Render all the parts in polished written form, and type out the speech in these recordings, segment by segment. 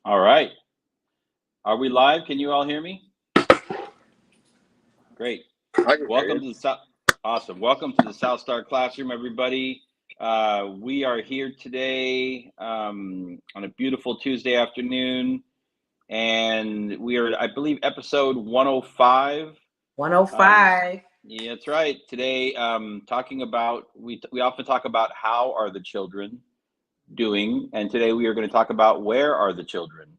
All right. Are we live? Can you all hear me? Great. I can hear Welcome you. to the South. Awesome. Welcome to the South Star Classroom, everybody. We are here today on a beautiful Tuesday afternoon, and we are, I believe, episode 105. 105. Yeah, that's right. Today, talking about we often talk about how are the children doing, and today we are going to talk about where are the children,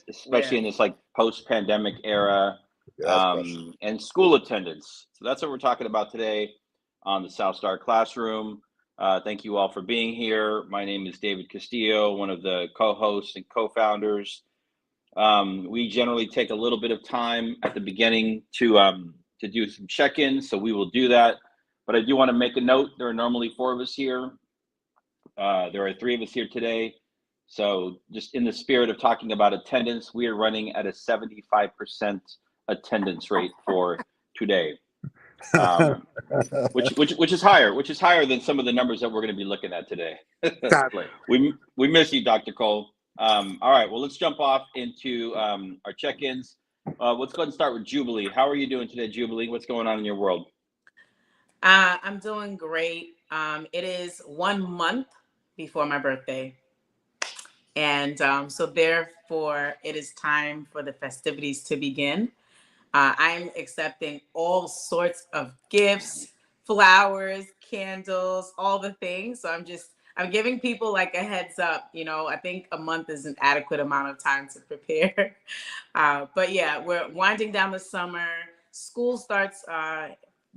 especially in this like post-pandemic era, Yeah, that's a question. and school attendance. So that's what we're talking about today on the South Star Classroom. Thank you all for being here. My name is David Castillo, one of the co-hosts and co-founders. We generally take a little bit of time at the beginning to do some check-ins, so we will do that. But I do want to make a note, there are normally 4 of us here. There are 3 of us here today. So just in the spirit of talking about attendance, we are running at a 75% attendance rate for today, which is higher than some of the numbers that we're going to be looking at today. Sadly. We miss you, Dr. Cole. All right, well, let's jump off into our check-ins. Let's go ahead and start with Jubilee. How are you doing today, Jubilee? What's going on in your world? I'm doing great. It is 1 month before my birthday. And so therefore, it is time for the festivities to begin. I'm accepting all sorts of gifts, flowers, candles, all the things. So I'm giving people like a heads up. I think a month is an adequate amount of time to prepare. But yeah, we're winding down the summer. School starts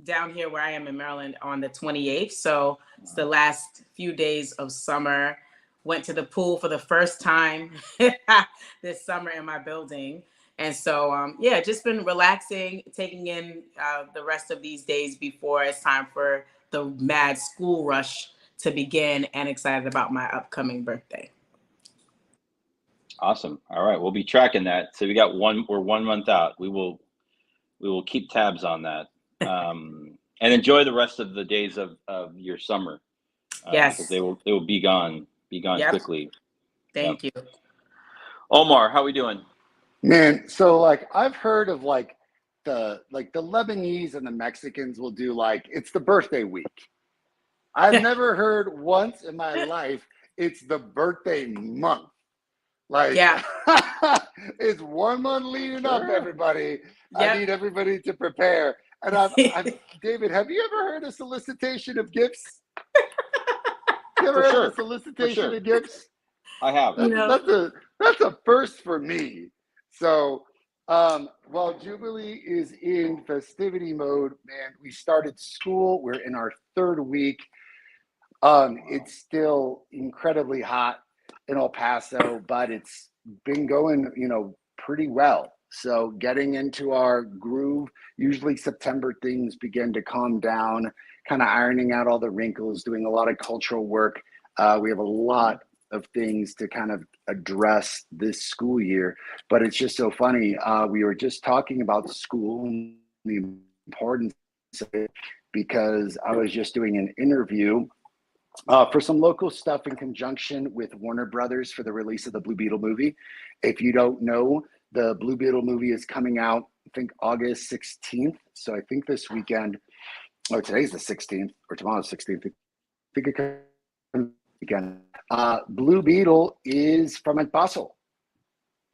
down here where I am in Maryland on the 28th. So it's the last few days of summer. Went to the pool for the first time this summer in my building. And so, just been relaxing, taking in the rest of these days before it's time for the mad school rush to begin, and excited about my upcoming birthday. Awesome. All right, we'll be tracking that. So we're 1 month out. We will keep tabs on that. And enjoy the rest of the days of your summer. Yes. Because they will be gone Yep. quickly. Thank you. Omar, how we doing? Man, so like I've heard of the Lebanese and the Mexicans will do it's the birthday week. I've never heard once in my life it's the birthday month. Yeah. It's 1 month leading up, everybody. Yep. I need everybody to prepare. And David, have you ever heard a solicitation of gifts? You ever heard of a solicitation of gifts? I have. That's a first for me. So while Jubilee is in festivity mode, man, we started school. We're in our 3rd week. It's still incredibly hot in El Paso, but it's been going, pretty well. So getting into our groove, usually September things begin to calm down, kind of ironing out all the wrinkles, doing a lot of cultural work. We have a lot of things to kind of address this school year, but it's just so funny. We were just talking about school and the importance of it because I was just doing an interview for some local stuff in conjunction with Warner Brothers for the release of the Blue Beetle movie. If you don't know, the Blue Beetle movie is coming out, I think August 16th. So I think this weekend, or today's the 16th, or tomorrow's 16th. I think it comes again. Blue Beetle is from El Paso,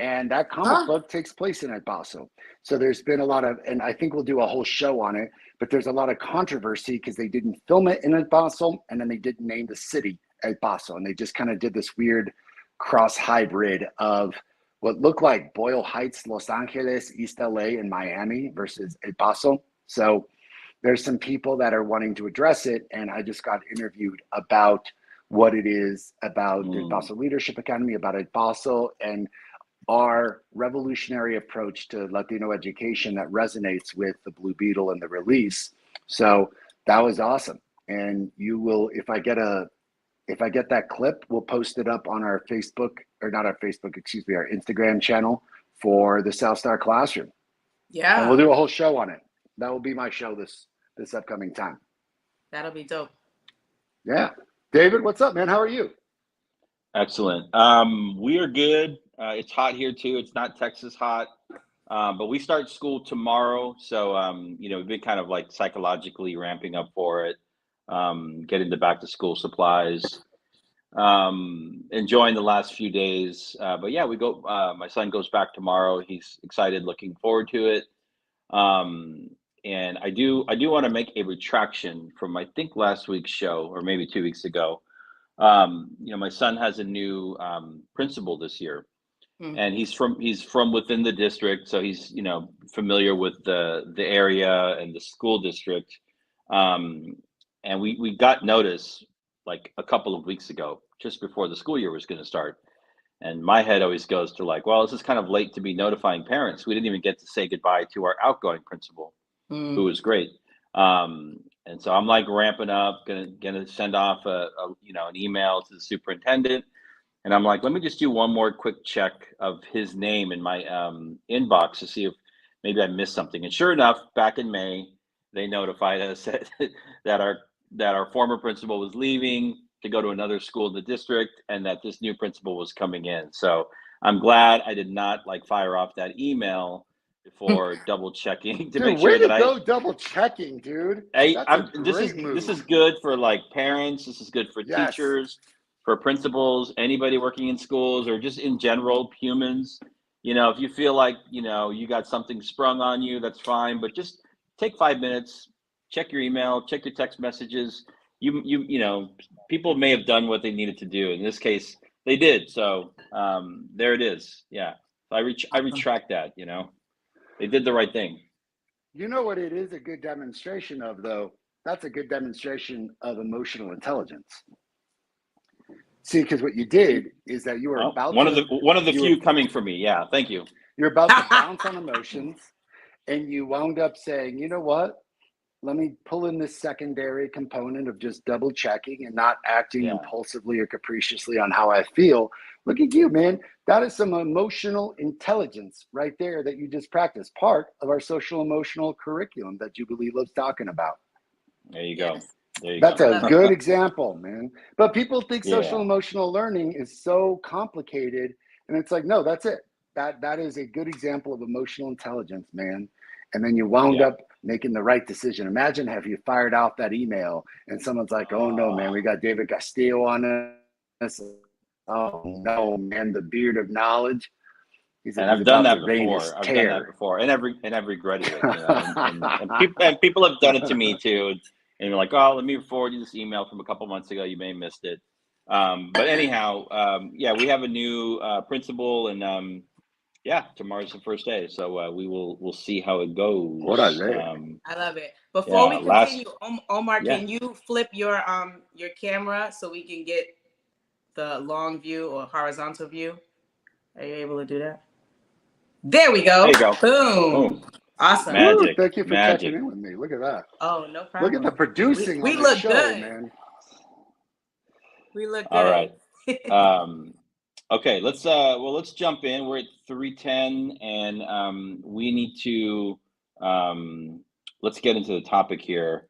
and that comic book takes place in El Paso. So there's been a lot of, and I think we'll do a whole show on it, but there's a lot of controversy because they didn't film it in El Paso, and then they didn't name the city El Paso, and they just kind of did this weird cross hybrid of what looked like Boyle Heights, Los Angeles, East LA, and Miami versus El Paso. So there's some people that are wanting to address it, and I just got interviewed about what it is about the El Paso Leadership Academy, about El Paso, and our revolutionary approach to Latino education that resonates with the Blue Beetle and the release. So that was awesome. And you will, if I get that clip, we'll post it up on our Facebook, or not our Facebook, excuse me, our Instagram channel for the South Star Classroom. Yeah. And we'll do a whole show on it. That will be my show this upcoming time. That'll be dope. Yeah. David, what's up, man? How are you? Excellent. We are good. It's hot here too. It's not Texas hot, but we start school tomorrow. So, we've been kind of like psychologically ramping up for it, getting the back to school supplies, enjoying the last few days. But yeah, my son goes back tomorrow. He's excited, looking forward to it. Um, and I do want to make a retraction from I think last week's show or maybe 2 weeks ago. My son has a new principal this year, Mm. and he's from within the district, so he's familiar with the area and the school district. Um, and we got notice like a couple of weeks ago, just before the school year was going to start. And my head always goes to like, well, this is kind of late to be notifying parents. We didn't even get to say goodbye to our outgoing principal, who Mm. was great. And so I'm like ramping up, gonna send off an email to the superintendent, and I'm like, let me just do one more quick check of his name in my inbox to see if maybe I missed something. And sure enough, back in May, they notified us that our former principal was leaving to go to another school in the district, and that this new principal was coming in. So I'm glad I did not like fire off that email before double checking to Dude, make way sure to that I go double checking, dude. I That's a I'm this great is this move. is good for like parents, this is good for Yes. teachers, for principals, anybody working in schools or just in general humans. If you feel like, you got something sprung on you, that's fine, but just take 5 minutes, check your email, check your text messages. People may have done what they needed to do. In this case, they did. So, there it is. Yeah. So I Awesome. retract that, They did the right thing. You know what it is a good demonstration of, though? That's a good demonstration of emotional intelligence. See, because what you did is that you were Oh, about one of the to one of the you were few coming for me. Yeah, thank you. you're about to bounce on emotions, and you wound up saying, you know what? Let me pull in this secondary component of just double checking and not acting Yeah. impulsively or capriciously on how I feel. Look at you, man. That is some emotional intelligence right there that you just practiced. Part of our social emotional curriculum that Jubilee loves talking about. There you go. Yes, There you That's go. I a love it. good example, man. But people think social Yeah. emotional learning is so complicated. And it's like, no, that's it. That is a good example of emotional intelligence, man. And then you wound Yeah. up making the right decision. Imagine have you fired off that email and someone's like, oh no, man, we got David Castillo on us. Oh no, man, the beard of knowledge. He's And I've done about to that rain his before. I've done that tear. before, and I've regretted it. And people have done it to me too. And you're like, oh, let me forward you this email from a couple months ago. You may have missed it. But anyhow, yeah, we have a new principal, and yeah, tomorrow's the first day, so we'll see how it goes. Orale. I love it. Before Yeah, we continue, Omar, yeah. can you flip your camera so we can get the long view or horizontal view? Are you able to do that? There we go. There you go. Boom. Boom. Awesome. Magic. Woo, thank you for checking Magic. in with me. Look at that. Oh, no Look at the problem. producing We on the look show, good. man. We look All good. right. Okay, let's jump in. We're at 3:10, and we need to let's get into the topic here.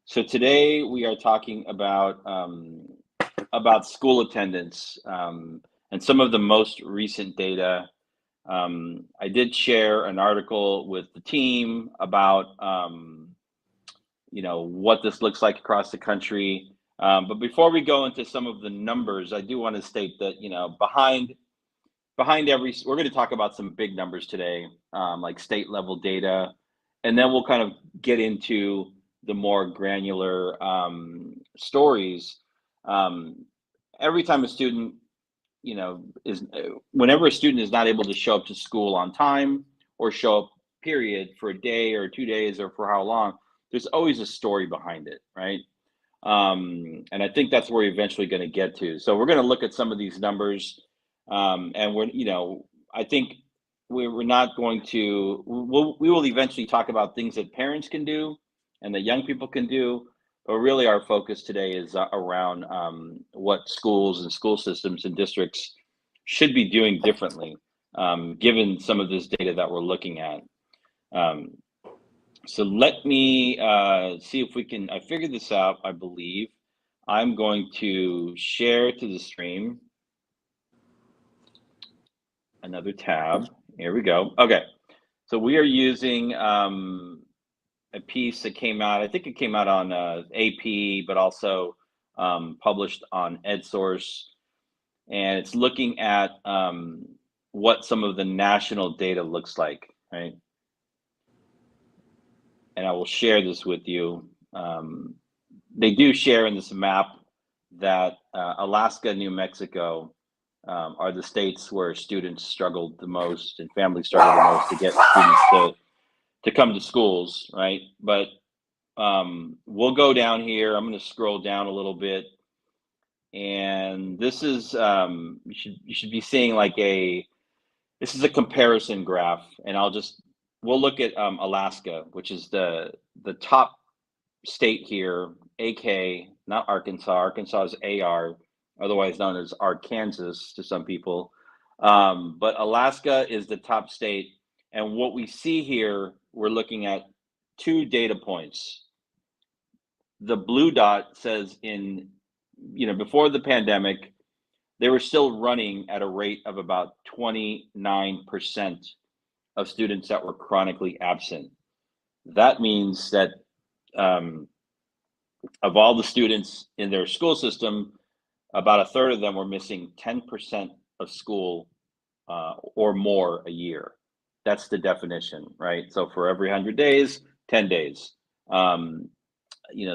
So today we are talking about school attendance, and some of the most recent data. I did share an article with the team about what this looks like across the country. But before we go into some of the numbers, I do want to state that behind every, we're going to talk about some big numbers today, like state level data, and then we'll kind of get into the more granular stories. Every time a student, is whenever a student is not able to show up to school on time or show up, period, for a day or 2 days or for how long, there's always a story behind it, right? And I think that's where we're eventually going to get to. So we're going to look at some of these numbers, and I think we're not going to. We will eventually talk about things that parents can do and that young people can do. But really, our focus today is around what schools and school systems and districts should be doing differently, given some of this data that we're looking at. So let me see if we can. I figured this out, I believe. I'm going to share to the stream. another tab. Here we go. Okay. So we are using a piece that came out, I think it came out on AP, but also published on EdSource. And it's looking at what some of the national data looks like, right? And I will share this with you. They do share in this map that Alaska, New Mexico are the states where students struggled the most and families struggled the most to get students to come to schools, right? But we'll go down here. I'm going to scroll down a little bit, and this is you should be seeing like this is a comparison graph, and we'll look at Alaska, which is the top state here, AK, not Arkansas. Arkansas is AR, otherwise known as Arkansas to some people. But Alaska is the top state. And what we see here, we're looking at 2 data points. The blue dot says before the pandemic, they were still running at a rate of about 29% of students that were chronically absent. That means that of all the students in their school system, about a third of them were missing 10% of school or more a year. That's the definition, right? So for every 100 days, 10 days.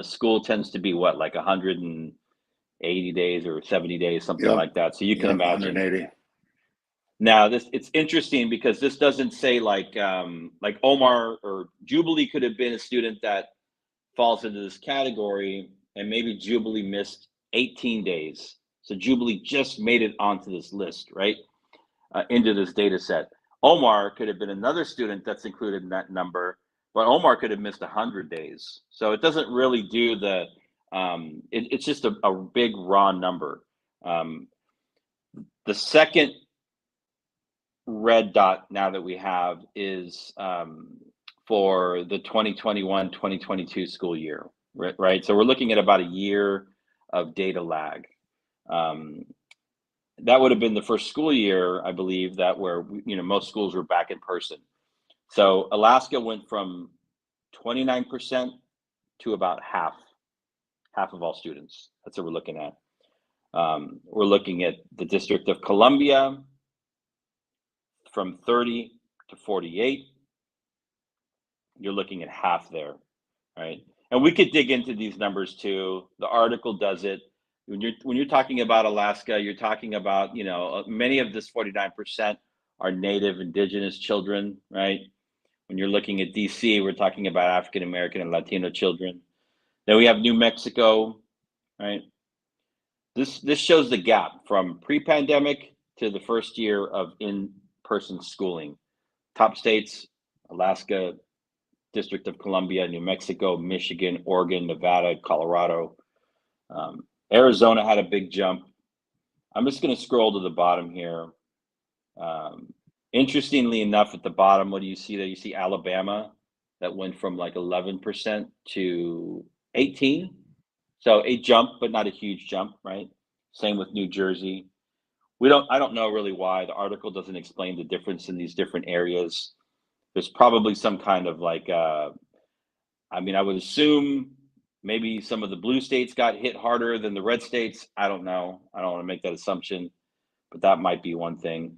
School tends to be what, like 180 days or 70 days, something like that. So you can imagine. 180. Now it's interesting because this doesn't say like Omar or Jubilee could have been a student that falls into this category, and maybe Jubilee missed 18 days. So Jubilee just made it onto this list, right? Into this data set. Omar could have been another student that's included in that number, but Omar could have missed 100 days. So it doesn't really do it's just a big raw number. The second red dot now that we have is for the 2021-2022 school year, right? So we're looking at about a year of data lag. That would have been the first school year, I believe, that where most schools were back in person. So Alaska went from 29% to about half of all students. That's what we're looking at. We're looking at the District of Columbia from 30 to 48. You're looking at half there, right? And we could dig into these numbers too. The article does it. When you're talking about Alaska, you're talking about, many of this 49% are Native Indigenous children, right? When you're looking at DC, we're talking about African American and Latino children. Then we have New Mexico, right? This shows the gap from pre-pandemic to the first year of in-person schooling. Top states: Alaska, District of Columbia, New Mexico, Michigan, Oregon, Nevada, Colorado. Arizona had a big jump. I'm just going to scroll to the bottom here. Interestingly enough, at the bottom, what do you see there? You see Alabama that went from like 11% to 18%. So a jump, but not a huge jump, right? Same with New Jersey. I don't know really why. The article doesn't explain the difference in these different areas. There's probably some kind of like, I would assume maybe some of the blue states got hit harder than the red states. I don't know. I don't want to make that assumption, but that might be one thing.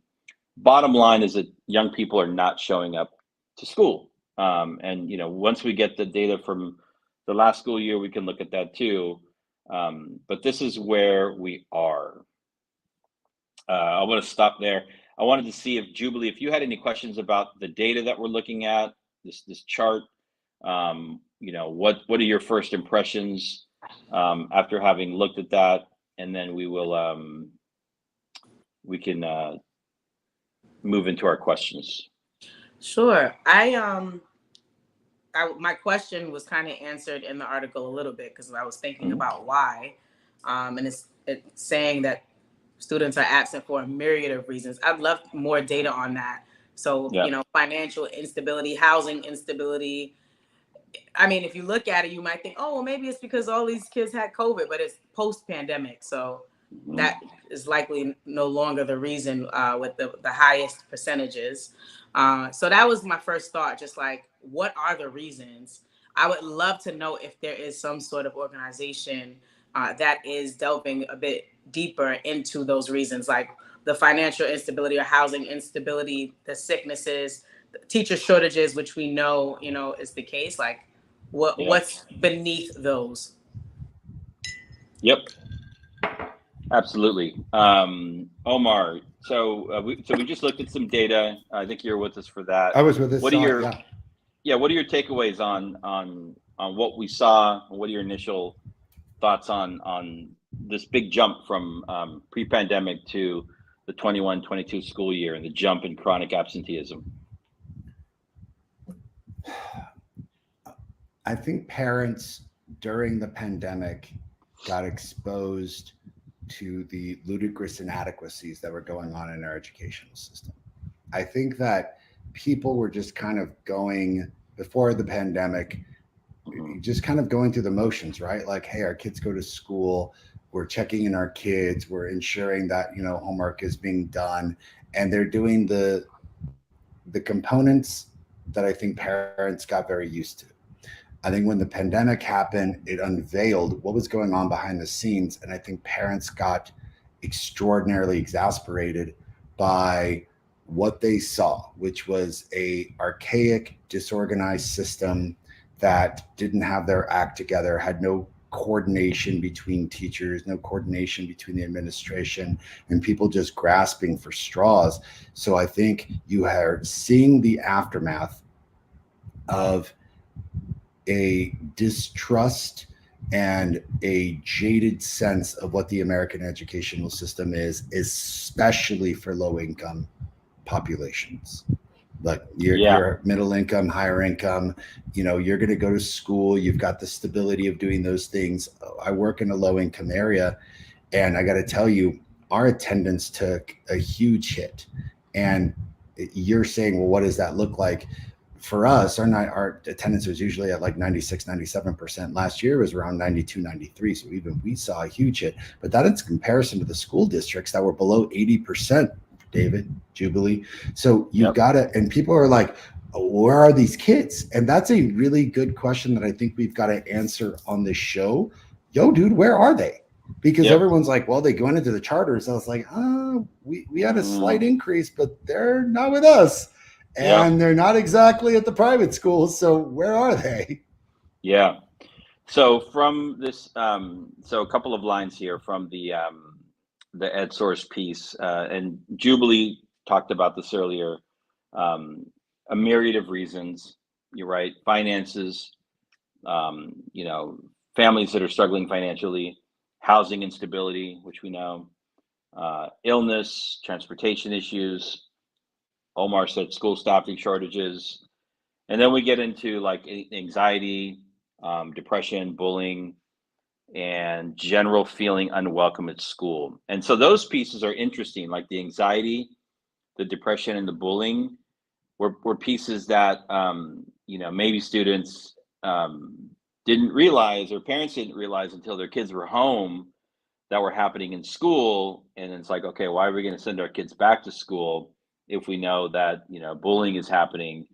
Bottom line is that young people are not showing up to school. And once we get the data from the last school year, we can look at that too. But this is where we are. I want to stop there. I wanted to see if Jubilee, if you had any questions about the data that we're looking at, this chart. What are your first impressions after having looked at that, and then we can move into our questions. Sure. My question was kind of answered in the article a little bit because I was thinking about why, and it's saying that students are absent for a myriad of reasons. I'd love more data on that. So, financial instability, housing instability. I mean, if you look at it, you might think, oh, well, maybe it's because all these kids had COVID, but it's post-pandemic. So that is likely no longer the reason with the highest percentages. So that was my first thought, just like, what are the reasons? I would love to know if there is some sort of organization that is delving a bit deeper into those reasons, like the financial instability or housing instability, the sicknesses, the teacher shortages, which we know, is the case. Like, what's beneath those? Yep. Absolutely. Omar, so we just looked at some data. I think you're with us for that. I was with us. What are what are your takeaways on what we saw? What are your initial thoughts on this big jump from pre-pandemic to the 21-22 school year and the jump in chronic absenteeism? I think parents during the pandemic got exposed to the ludicrous inadequacies that were going on in our educational system. I think that people were just kind of going, before the pandemic, just kind of going through the motions, right? Like, hey, our kids go to school, we're checking in our kids, we're ensuring that, homework is being done, and they're doing the components that I think parents got very used to. I think when the pandemic happened, it unveiled what was going on behind the scenes. And I think parents got extraordinarily exasperated by what they saw, which was a archaic, disorganized system that didn't have their act together, had no coordination between teachers, no coordination between the administration, and people just grasping for straws. So I think you are seeing the aftermath of a distrust and a jaded sense of what the American educational system is, especially for low income populations. Like you're middle income, higher income, you're going to go to school. You've got the stability of doing those things. I work in a low income area, and I got to tell you, our attendance took a huge hit. And you're saying, well, what does that look like? For us, our attendance was usually at like 96, 97%. Last year was around 92, 93. So even we saw a huge hit, but that is comparison to the school districts that were below 80%, David, Jubilee. So you've got to, and people are like, where are these kids? And that's a really good question that I think we've got to answer on this show. Yo, dude, where are they? Because everyone's like, well, they went into the charters. I was like, we had a slight increase, but they're not with us. And they're not exactly at the private schools. So where are they? Yeah. So from this, so a couple of lines here from the EdSource piece, and Jubilee talked about this earlier. A myriad of reasons. You're right. Finances, families that are struggling financially, housing instability, which we know, illness, transportation issues. Omar said school staffing shortages. And then we get into like anxiety, depression, bullying, and general feeling unwelcome at school. And so those pieces are interesting, like the anxiety, the depression, and the bullying were pieces that, maybe students didn't realize, or parents didn't realize until their kids were home, that were happening in school. And it's like, okay, why are we going to send our kids back to school if we know that, bullying is happening,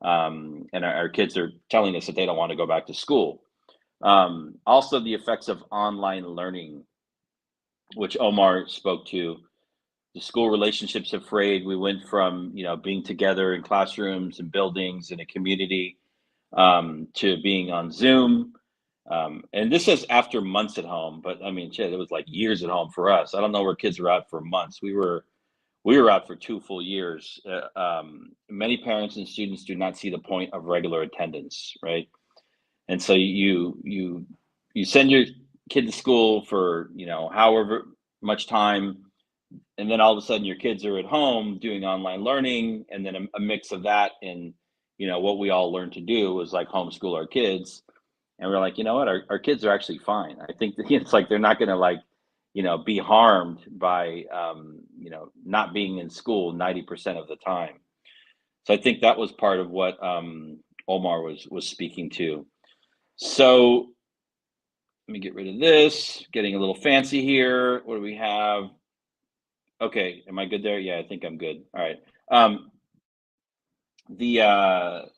and our kids are telling us that they don't want to go back to school. Also the effects of online learning, which Omar spoke to. The school relationships have frayed. We went from, being together in classrooms and buildings in a community, to being on Zoom. And this is after months at home, but I mean, shit, it was like years at home for us. I don't know where kids were out for months. We were out for 2 full years. Many parents and students do not see the point of regular attendance, right? And so you send your kid to school for, however much time, and then all of a sudden your kids are at home doing online learning, and then a mix of that and, what we all learned to do was like homeschool our kids. And we're like, you know what, our kids are actually fine. I think that it's like, they're not going to be harmed by, not being in school 90% of the time. So I think that was part of what Omar was speaking to. So Let me get rid of this. Getting a little fancy here. What do we have? Okay, am I good there? Yeah, I think I'm good. All right. The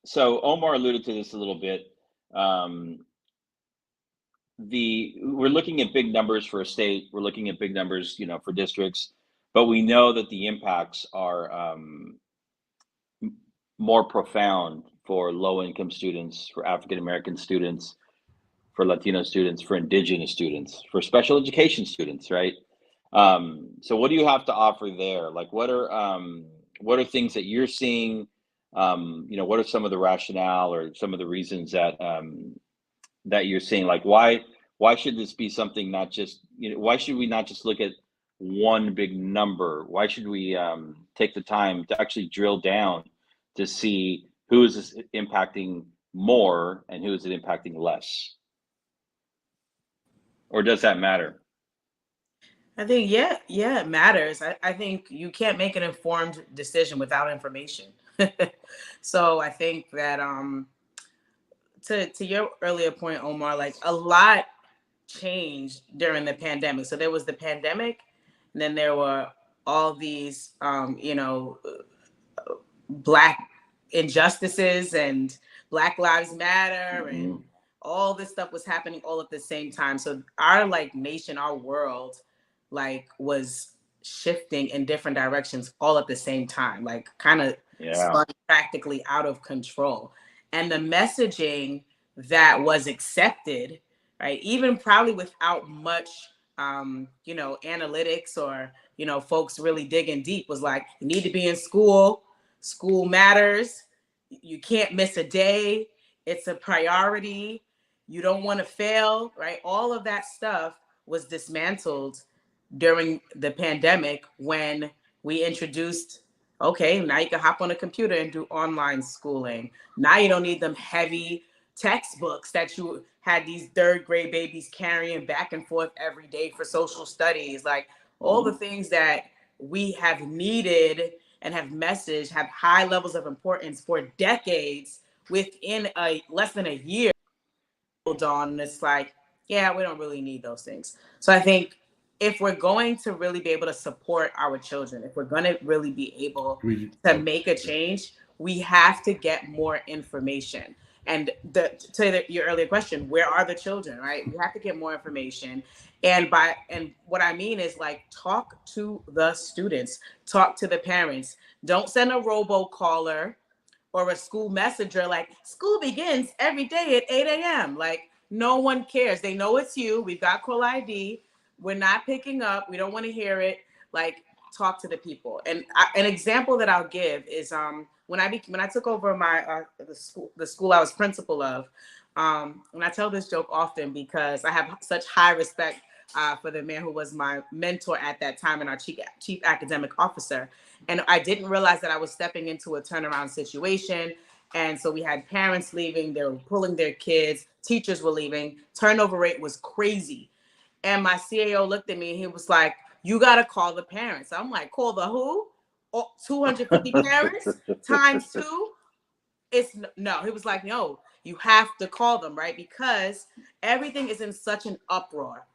So Omar alluded to this a little bit. Um, we're looking at big numbers for a state. We're looking at big numbers, for districts, but we know that the impacts are more profound for low-income students, for African American students, for Latino students, for Indigenous students, for special education students, right? So what do you have to offer there? Like, what are things that you're seeing? What are some of the rationale or some of the reasons that you're seeing? Like, why should this be something, not just, why should we not just look at one big number? Why should we take the time to actually drill down to see who is this impacting more and who is it impacting less? Or does that matter? I think, yeah, it matters. I think you can't make an informed decision without information. So I think that to your earlier point, Omar, like a lot changed during the pandemic. So there was the pandemic, and then there were all these Black injustices and Black Lives Matter, and all this stuff was happening all at the same time. So our nation, our world, was shifting in different directions all at the same time, kind of spun practically out of control. And the messaging that was accepted, right, even probably without much analytics or folks really digging deep, was like, you need to be in school. School matters. You can't miss a day. It's a priority. You don't want to fail, right? All of that stuff was dismantled during the pandemic when we introduced, okay, now you can hop on a computer and do online schooling. Now you don't need them heavy textbooks that you had these third grade babies carrying back and forth every day for social studies. Like all the things that we have needed and have messaged have high levels of importance for decades. Within less than a year, dawn, and it's like, yeah, we don't really need those things. So I think if we're going to really be able to support our children, if we're going to really be able to make a change, we have to get more information. And your earlier question, where are the children, right? We have to get more information. And what I mean is, talk to the students, talk to the parents. Don't send a robocaller or a school messenger like, school begins every day at 8 a.m. Like, no one cares. They know it's you. We've got call ID. We're not picking up. We don't want to hear it. Like, talk to the people. And an example that I'll give is when I took over my the school I was principal of. And I tell this joke often because I have such high respect for the man who was my mentor at that time and our chief academic officer. And I didn't realize that I was stepping into a turnaround situation. And so we had parents leaving, they were pulling their kids, teachers were leaving, turnover rate was crazy. And my CAO looked at me and he was like, you got to call the parents. I'm like, call the who? Oh, 250 parents times two? No. He was like, no, you have to call them, right? Because everything is in such an uproar.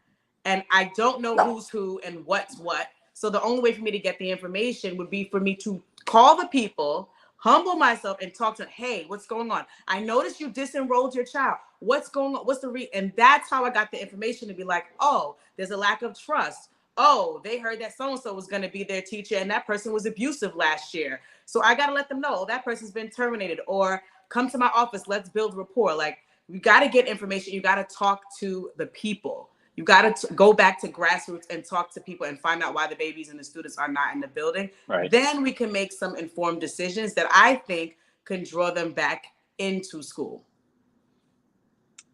And I don't know who's who and what's what. So the only way for me to get the information would be for me to call the people, humble myself, and talk to them. Hey, what's going on? I noticed you disenrolled your child. What's going on? What's the And that's how I got the information to be like, oh, there's a lack of trust. Oh, they heard that so-and-so was going to be their teacher and that person was abusive last year. So I got to let them know that person's been terminated, or come to my office. Let's build rapport. Like, you got to get information. You got to talk to the people. You got to go back to grassroots and talk to people and find out why the babies and the students are not in the building. Right. Then we can make some informed decisions that I think can draw them back into school.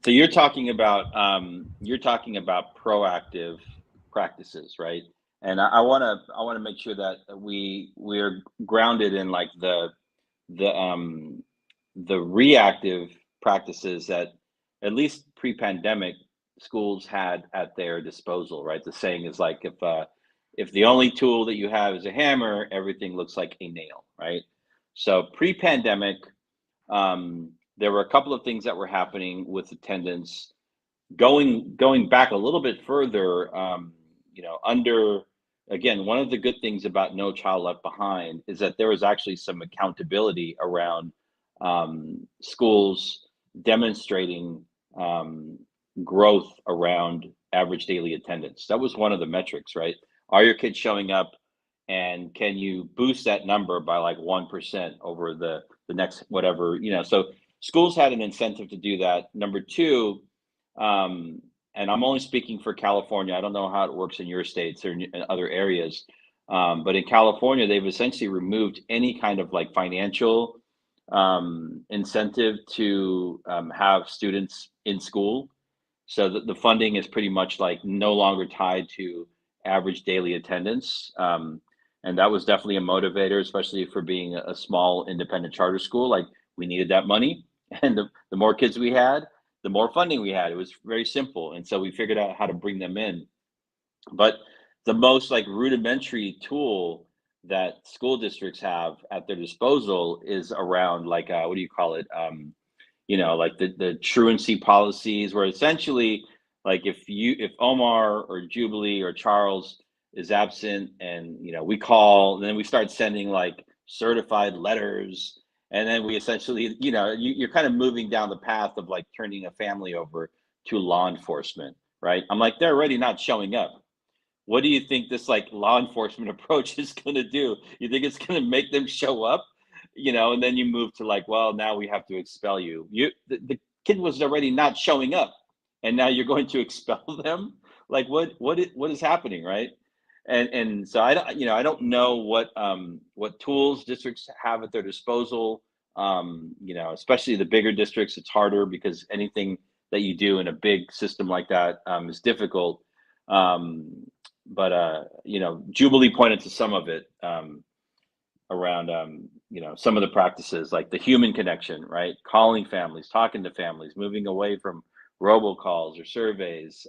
So you're talking about proactive practices, right? And I want to make sure that we're grounded in like the reactive practices that at least pre-pandemic schools had at their disposal, right? The saying is like, if the only tool that you have is a hammer, everything looks like a nail, right? So pre-pandemic, there were a couple of things that were happening with attendance going back a little bit further, under again, one of the good things about No Child Left Behind is that there was actually some accountability around schools demonstrating um, growth around average daily attendance. That was one of the metrics, right? Are your kids showing up, and can you boost that number by like 1% over the next whatever, so schools had an incentive to do that. Number two, and I'm only speaking for California. I don't know how it works in your states or in other areas, but in California, they've essentially removed any kind of like financial incentive to have students in school. So the funding is pretty much like no longer tied to average daily attendance. And that was definitely a motivator, especially for being a small independent charter school. Like we needed that money. And the more kids we had, the more funding we had. It was very simple. And so we figured out how to bring them in. But the most like rudimentary tool that school districts have at their disposal is around like what do you call it? Like the truancy policies, where essentially like if Omar or Jubilee or Charles is absent, and we call, then we start sending like certified letters, and then we essentially you're kind of moving down the path of like turning a family over to law enforcement, right? I'm like, they're already not showing up. What do you think this like law enforcement approach is going to do? You think it's going to make them show up? And then you move to like, well, now we have to expel you. The kid was already not showing up, and now you're going to expel them. Like what is happening, right? And so I don't know what tools districts have at their disposal. Especially the bigger districts, it's harder because anything that you do in a big system like that is difficult. But Jubilee pointed to some of it around some of the practices, like the human connection, right? Calling families, talking to families, moving away from robocalls or surveys,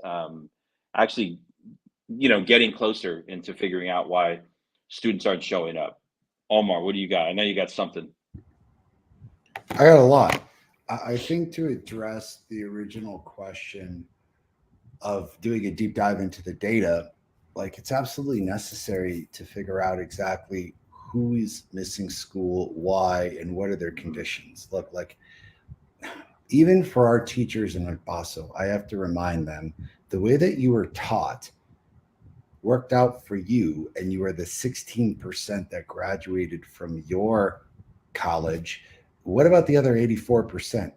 actually getting closer into figuring out why students aren't showing up. Omar, what do you got? I know you got something. I got a lot. I think to address the original question of doing a deep dive into the data, like it's absolutely necessary to figure out exactly who is missing school, why, and what are their conditions. Look, like even for our teachers in El Paso, I have to remind them the way that you were taught worked out for you, and you are the 16% that graduated from your college. What about the other 84%?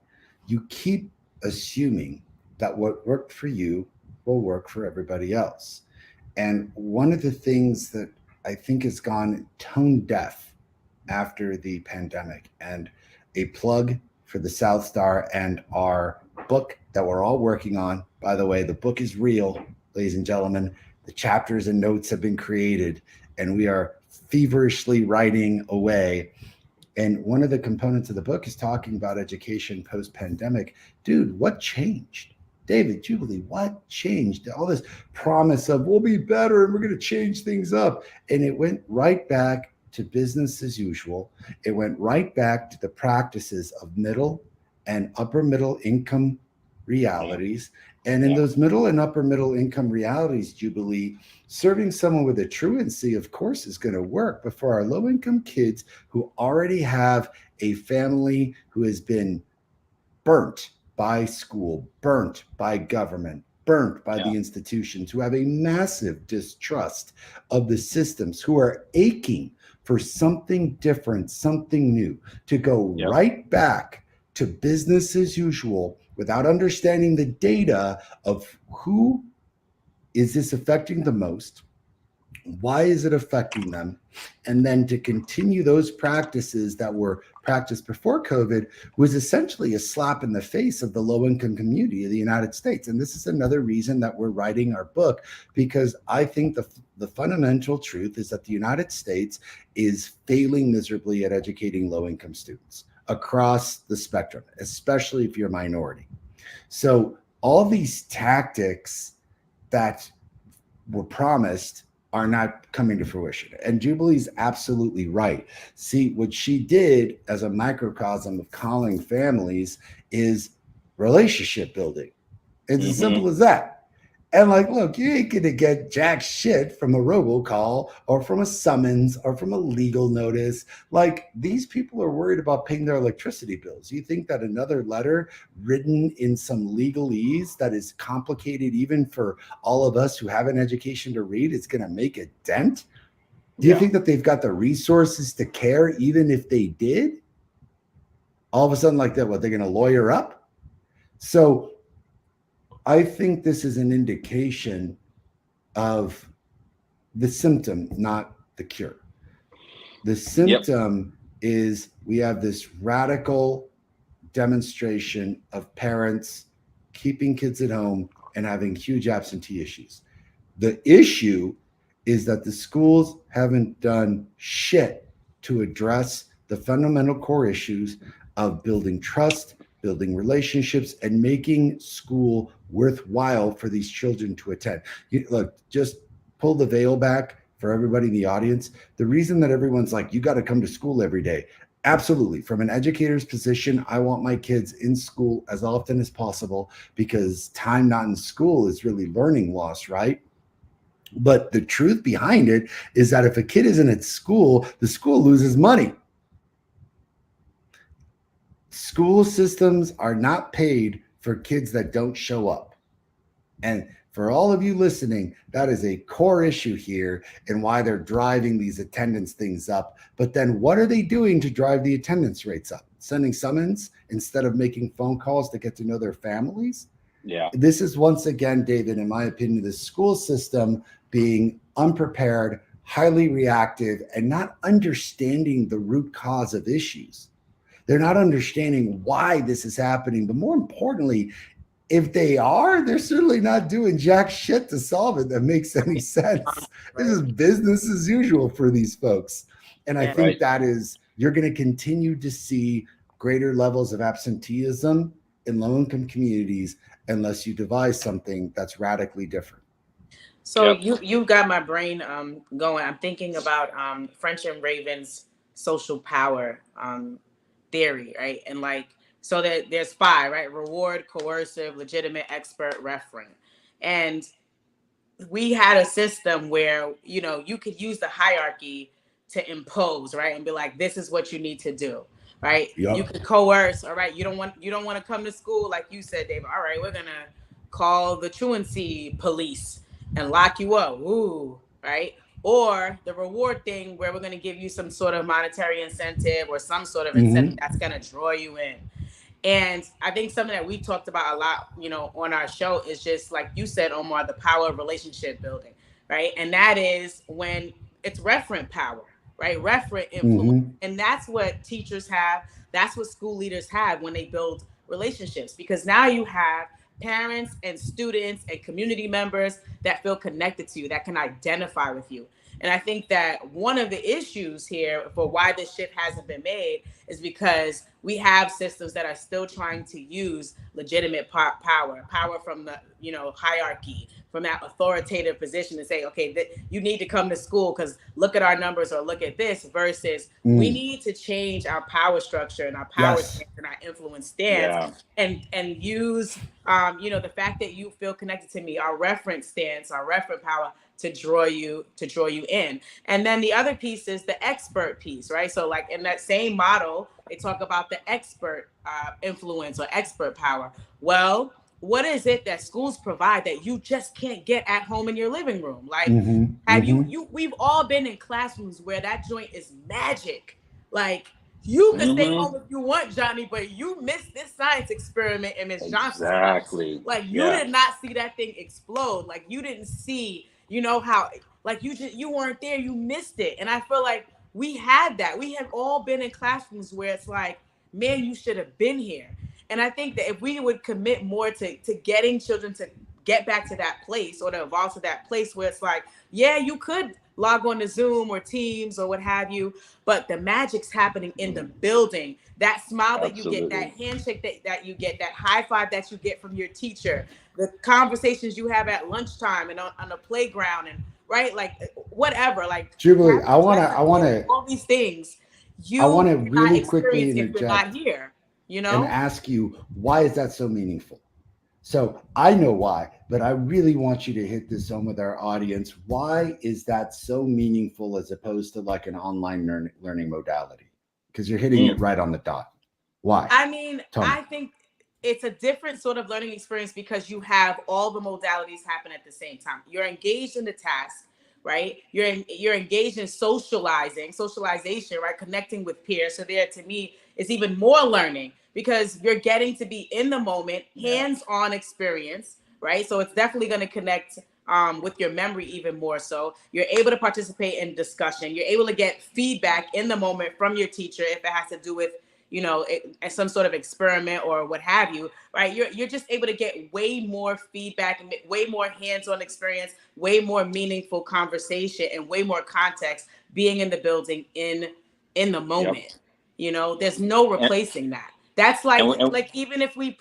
You keep assuming that what worked for you will work for everybody else. And one of the things that I think has gone tone deaf after the pandemic, and a plug for the South Star and our book that we're all working on. By the way, the book is real, ladies and gentlemen. The chapters and notes have been created, and we are feverishly writing away. And one of the components of the book is talking about education post-pandemic. Dude, what changed? David, Jubilee, what changed? All this promise of we'll be better and we're going to change things up. And it went right back to business as usual. It went right back to the practices of middle and upper middle income realities. And in those middle and upper middle income realities, Jubilee, serving someone with a truancy, of course, is going to work. But for our low income kids who already have a family who has been burnt by school, burnt by government, burnt by the institutions, who have a massive distrust of the systems, who are aching for something different, something new, to go right back to business as usual without understanding the data of who is this affecting the most, why is it affecting them, and then to continue those practices that were practiced before COVID was essentially a slap in the face of the low-income community of the United States. And this is another reason that we're writing our book, because I think the fundamental truth is that the United States is failing miserably at educating low-income students across the spectrum, especially if you're a minority. So all these tactics that were promised are not coming to fruition. And Jubilee's absolutely right. See, what she did as a microcosm of calling families is relationship building. It's as simple as that. And like, look, you ain't gonna get jack shit from a robocall or from a summons or from a legal notice. Like, these people are worried about paying their electricity bills. You think that another letter written in some legalese that is complicated even for all of us who have an education to read is gonna make a dent? Do you think that they've got the resources to care even if they did? All of a sudden, like that, what, they're gonna lawyer up? So I think this is an indication of the symptom, not the cure. The symptom is we have this radical demonstration of parents keeping kids at home and having huge absentee issues. The issue is that the schools haven't done shit to address the fundamental core issues of building trust, building relationships, and making school worthwhile for these children to attend. Look, just pull the veil back for everybody in the audience. The reason that everyone's like, you got to come to school every day. Absolutely. From an educator's position, I want my kids in school as often as possible because time not in school is really learning loss, right? But the truth behind it is that if a kid isn't at school, the school loses money. School systems are not paid for kids that don't show up. And for all of you listening, that is a core issue here and why they're driving these attendance things up. But then what are they doing to drive the attendance rates up? Sending summons instead of making phone calls to get to know their families? Yeah. This is once again, David, in my opinion, the school system being unprepared, highly reactive, and not understanding the root cause of issues. They're not understanding why this is happening. But more importantly, if they are, they're certainly not doing jack shit to solve it that makes any sense. This is business as usual for these folks. And I think that is, you're going to continue to see greater levels of absenteeism in low-income communities unless you devise something that's radically different. So you got my brain going. I'm thinking about French and Raven's social power theory, right? And like, so that there's 5, right? Reward, coercive, legitimate, expert, referent. And we had a system where, you know, you could use the hierarchy to impose, right? And be like, this is what you need to do, right? Yep. You could coerce, all right? You don't want to come to school, like you said, David. All right, we're gonna call the truancy police and lock you up. Ooh, right? Or the reward thing where we're going to give you some sort of monetary incentive or some sort of incentive that's going to draw you in. And I think something that we talked about a lot, you know, on our show is just like you said, Omar, the power of relationship building, right? And that is when it's referent power, right? Referent influence. And that's what teachers have. That's what school leaders have when they build relationships, because now you have parents and students and community members that feel connected to you, that can identify with you. And I think that one of the issues here for why this shift hasn't been made is because we have systems that are still trying to use legitimate power from the, you know, hierarchy, from that authoritative position to say, okay, you need to come to school because look at our numbers or look at this, versus we need to change our power structure and our power stance and our influence stance and use, you know, the fact that you feel connected to me, our reference stance, our referent power to draw you in. And then the other piece is the expert piece, right? So like in that same model, they talk about the expert influence or expert power. Well, what is it that schools provide that you just can't get at home in your living room? Like, we've all been in classrooms where that joint is magic. Like, you can stay home if you want, Johnny, but you missed this science experiment in Ms. Johnson's house. Like, you did not see that thing explode. Like, you didn't see, you know, how, like, you weren't there, you missed it. And I feel like we had that. We have all been in classrooms where it's like, man, you should have been here. And I think that if we would commit more to getting children to get back to that place or to evolve to that place where it's like, yeah, you could log on to Zoom or Teams or what have you, but the magic's happening in the building. That smile that you get, that handshake that you get, that high five that you get from your teacher, the conversations you have at lunchtime and on the playground, and right, like whatever, like Jubilee, I want to all these things. I want to really quickly interject if you're not here, you know, and ask you, why is that so meaningful? So I know why, but I really want you to hit this home with our audience. Why is that so meaningful as opposed to like an online learning modality? Because you're hitting it right on the dot. Why? I mean, Tell me. I think it's a different sort of learning experience because you have all the modalities happen at the same time. You're engaged in the task, right? You're engaged in socialization, right? Connecting with peers. So there, to me, is even more learning because you're getting to be in the moment, hands-on experience, right? So it's definitely going to connect with your memory even more. So you're able to participate in discussion. You're able to get feedback in the moment from your teacher if it has to do with some sort of experiment or what have you, right? You're just able to get way more feedback and way more hands-on experience, way more meaningful conversation, and way more context being in the building in the moment. There's no replacing that. That's like even if we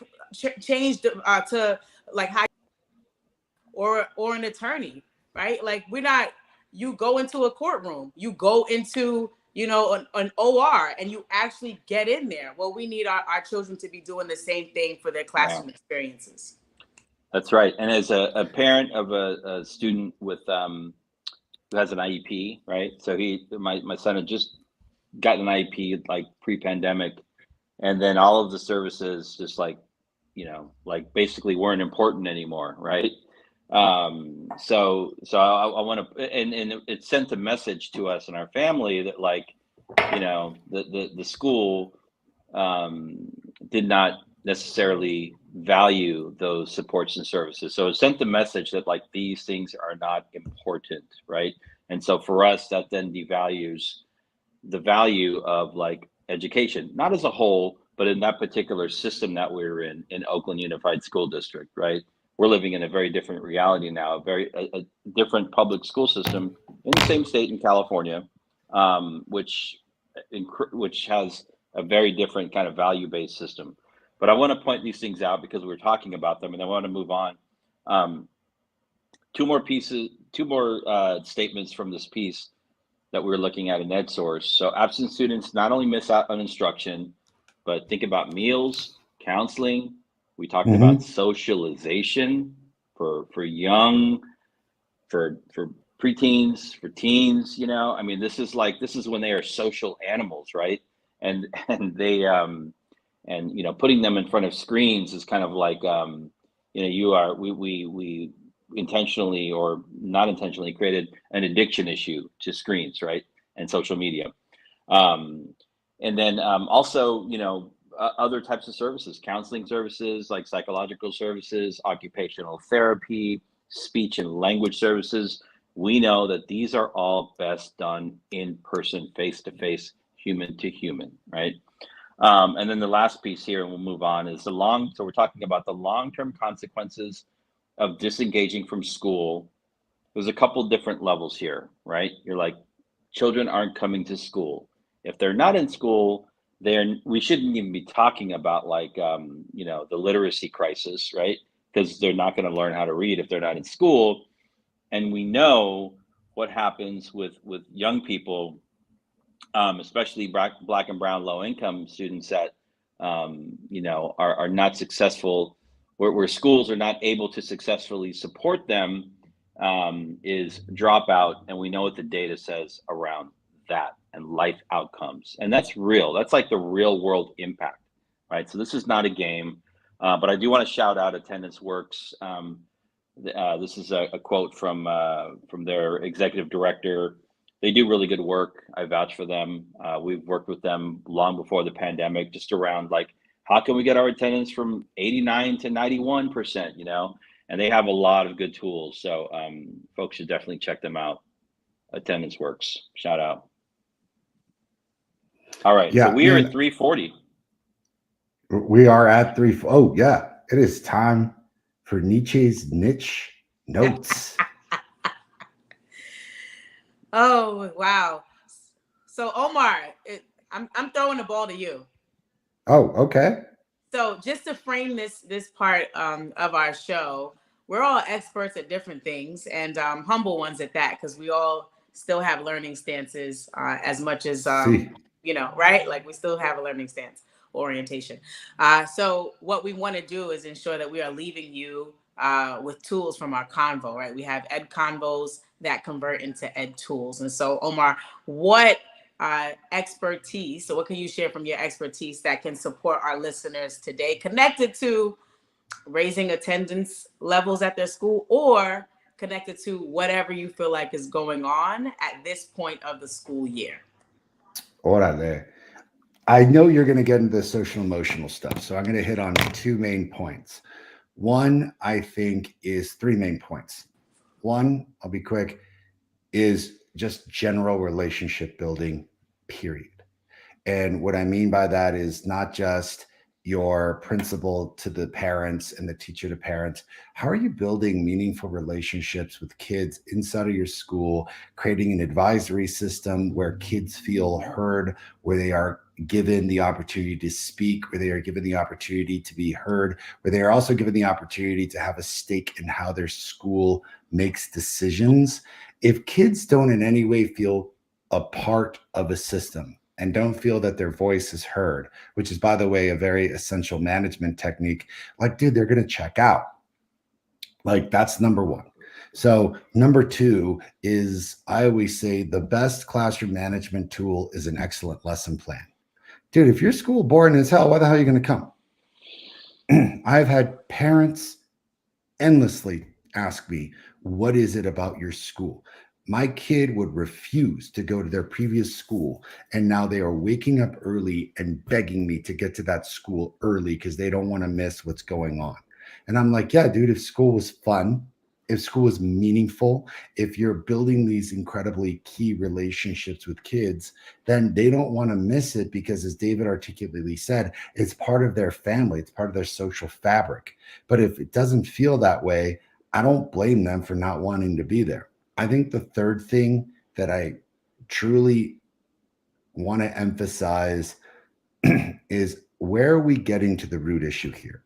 changed to like how or an attorney, right? Like you go into a courtroom, you go into an OR and you actually get in there. Well, we need our children to be doing the same thing for their classroom experiences. That's right. And as a parent of a student with who has an IEP, right? So my son had just gotten an IEP like pre-pandemic, and then all of the services just like basically weren't important anymore, right? So I want to, and it sent a message to us and our family that the school did not necessarily value those supports and services. So it sent the message that like these things are not important, right? And so for us, that then devalues the value of like education, not as a whole, but in that particular system that we're in Oakland Unified School District, right? We're living in a very different reality now, a different public school system in the same state in California, which has a very different kind of value-based system. But I want to point these things out because we're talking about them, and I want to move on. Two more statements from this piece that we're looking at in EdSource. So absent students not only miss out on instruction, but think about meals, counseling. We talked about socialization for young, for preteens, for teens. I mean, this is when they are social animals, right? And they putting them in front of screens is kind of like we intentionally or not intentionally created an addiction issue to screens, right? And social media. And then also, other types of services, counseling services, like psychological services, occupational therapy, speech and language services. We know that these are all best done in person, face to face, human to human, right? And then the last piece here, and we'll move on, is so we're talking about the long-term consequences of disengaging from school. There's a couple different levels here, right? You're like, children aren't coming to school. If they're not in school, we shouldn't even be talking about the literacy crisis, right? Because they're not going to learn how to read if they're not in school. And we know what happens with young people, especially black and brown low income students that are not successful, where schools are not able to successfully support them, is dropout. And we know what the data says around that and life outcomes. And that's real. That's like the real world impact, right? So this is not a game, but I do want to shout out Attendance Works. This is a quote from their executive director. They do really good work. I vouch for them. We've worked with them long before the pandemic, just around like, how can we get our attendance from 89 to 91%, And they have a lot of good tools. So folks should definitely check them out. Attendance Works. Shout out. All right. Yeah, so we are at 3:40. We are at 3. Oh, yeah. It is time for Nietzsche's niche notes. Oh, wow. So Omar, I'm throwing the ball to you. Oh, okay. So just to frame this part of our show, we're all experts at different things, and humble ones at that, because we all still have learning stances as much as, right? Like we still have a learning stance. orientation. So what we want to do is ensure that we are leaving you with tools from our convo, right? We have ed convos that convert into ed tools. And so, Omar, what expertise, so what can you share from your expertise that can support our listeners today connected to raising attendance levels at their school, or connected to whatever you feel like is going on at this point of the school year? Orale. I know you're going to get into the social emotional stuff, so I'm going to hit on two main points. One, I think, is three main points. One, I'll be quick, is just general relationship building, period. And what I mean by that is not just your principal to the parents and the teacher to parents. How are you building meaningful relationships with kids inside of your school, creating an advisory system where kids feel heard, where they are given the opportunity to speak, where they are given the opportunity to be heard, where they are also given the opportunity to have a stake in how their school makes decisions? If kids don't in any way feel a part of a system and don't feel that their voice is heard, which is, by the way, a very essential management technique, like, dude, they're going to check out. Like, that's number one. So number two is, I always say the best classroom management tool is an excellent lesson plan. Dude, if your school boring as hell, why the hell are you going to come? I've had parents endlessly ask me, what is it about your school? My kid would refuse to go to their previous school, and now they are waking up early and begging me to get to that school early because they don't want to miss what's going on. And I'm like, yeah, dude, if school was fun, if school is meaningful, if you're building these incredibly key relationships with kids, then they don't want to miss it because, as David articulately said, it's part of their family, it's part of their social fabric. But if it doesn't feel that way, I don't blame them for not wanting to be there. I think the third thing that I truly want to emphasize is, where are we getting to the root issue here?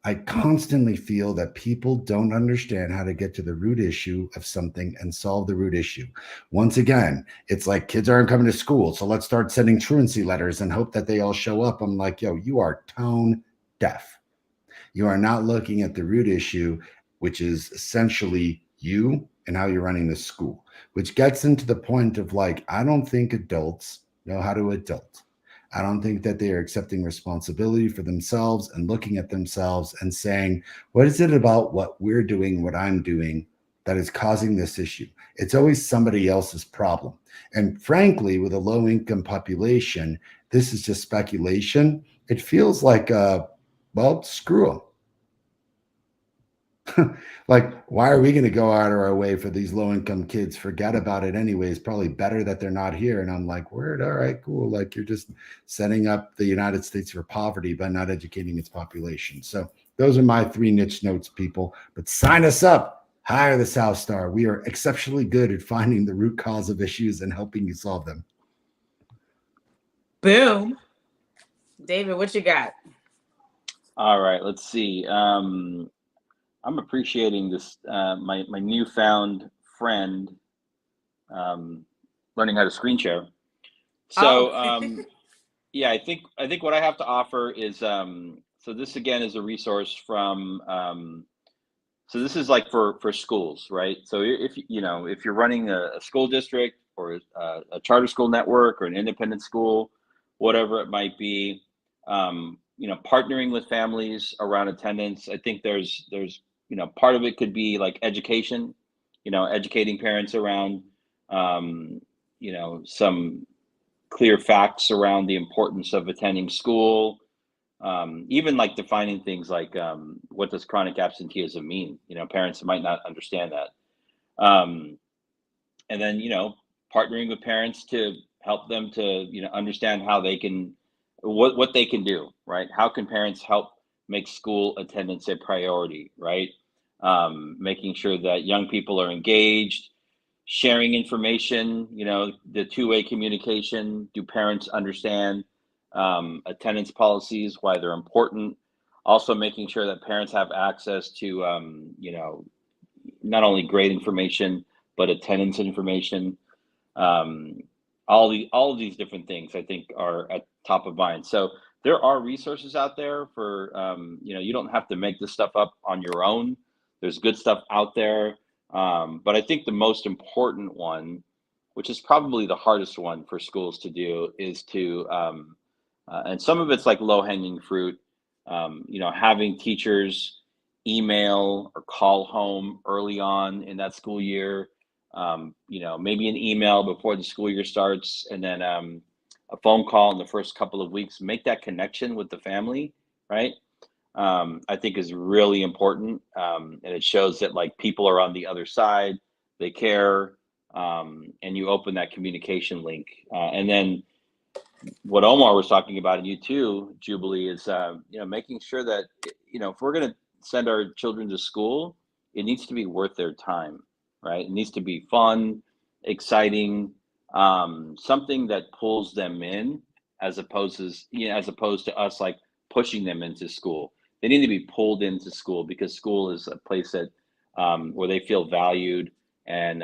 I constantly feel that people don't understand how to get to the root issue of something and solve the root issue. Once again, it's like, kids aren't coming to school, so let's start sending truancy letters and hope that they all show up. I'm like, yo, you are tone deaf. You are not looking at the root issue, which is essentially you and how you're running the school, which gets into the point of, like, I don't think adults know how to adult. I don't think that they are accepting responsibility for themselves and looking at themselves and saying, what is it about what we're doing, what I'm doing, that is causing this issue? It's always somebody else's problem. And frankly, with a low income population, this is just speculation. It feels like, well, screw them. Like, why are we going to go out of our way for these low-income kids? Forget about it anyway. It's probably better that they're not here. And I'm like, word, all right, cool. Like, you're just setting up the United States for poverty by not educating its population. So those are my three niche notes, people. But sign us up. Hire the South Star. We are exceptionally good at finding the root cause of issues and helping you solve them. Boom. David, what you got? All right, let's see. I'm appreciating this, my newfound friend learning how to screen share. So yeah, I think what I have to offer is, so this again is a resource from, so this is like for schools, right? So if you're running a school district or a charter school network or an independent school, whatever it might be, partnering with families around attendance. I think there's part of it could be like education, educating parents around, some clear facts around the importance of attending school, even like defining things like, what does chronic absenteeism mean? Parents might not understand that. And then, partnering with parents to help them to, understand how they can, what they can do, right? How can parents help make school attendance a priority, right? Making sure that young people are engaged, sharing information, the two-way communication. Do parents understand attendance policies, why they're important? Also making sure that parents have access to, not only grade information, but attendance information. All of these different things I think are at top of mind. So there are resources out there for, you don't have to make this stuff up on your own. There's good stuff out there. But I think the most important one, which is probably the hardest one for schools to do, is to, and some of it's like low hanging fruit, having teachers email or call home early on in that school year, maybe an email before the school year starts, and then a phone call in the first couple of weeks, make that connection with the family, right? I think is really important. And it shows that like people are on the other side, they care, and you open that communication link. And then what Omar was talking about, and you too, Jubilee, is making sure that if we're going to send our children to school, it needs to be worth their time, right? It needs to be fun, exciting, something that pulls them in, as opposed to us like pushing them into school. They need to be pulled into school, because school is a place that where they feel valued, and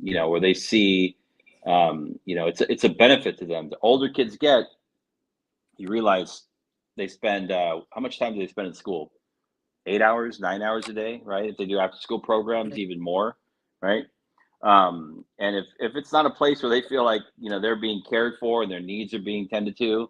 where they see it's a benefit to them. The older kids get, you realize they spend how much time do they spend in school? 8 hours, 9 hours a day, right? If they do after school programs, even more, right? And if it's not a place where they feel like they're being cared for and their needs are being tended to,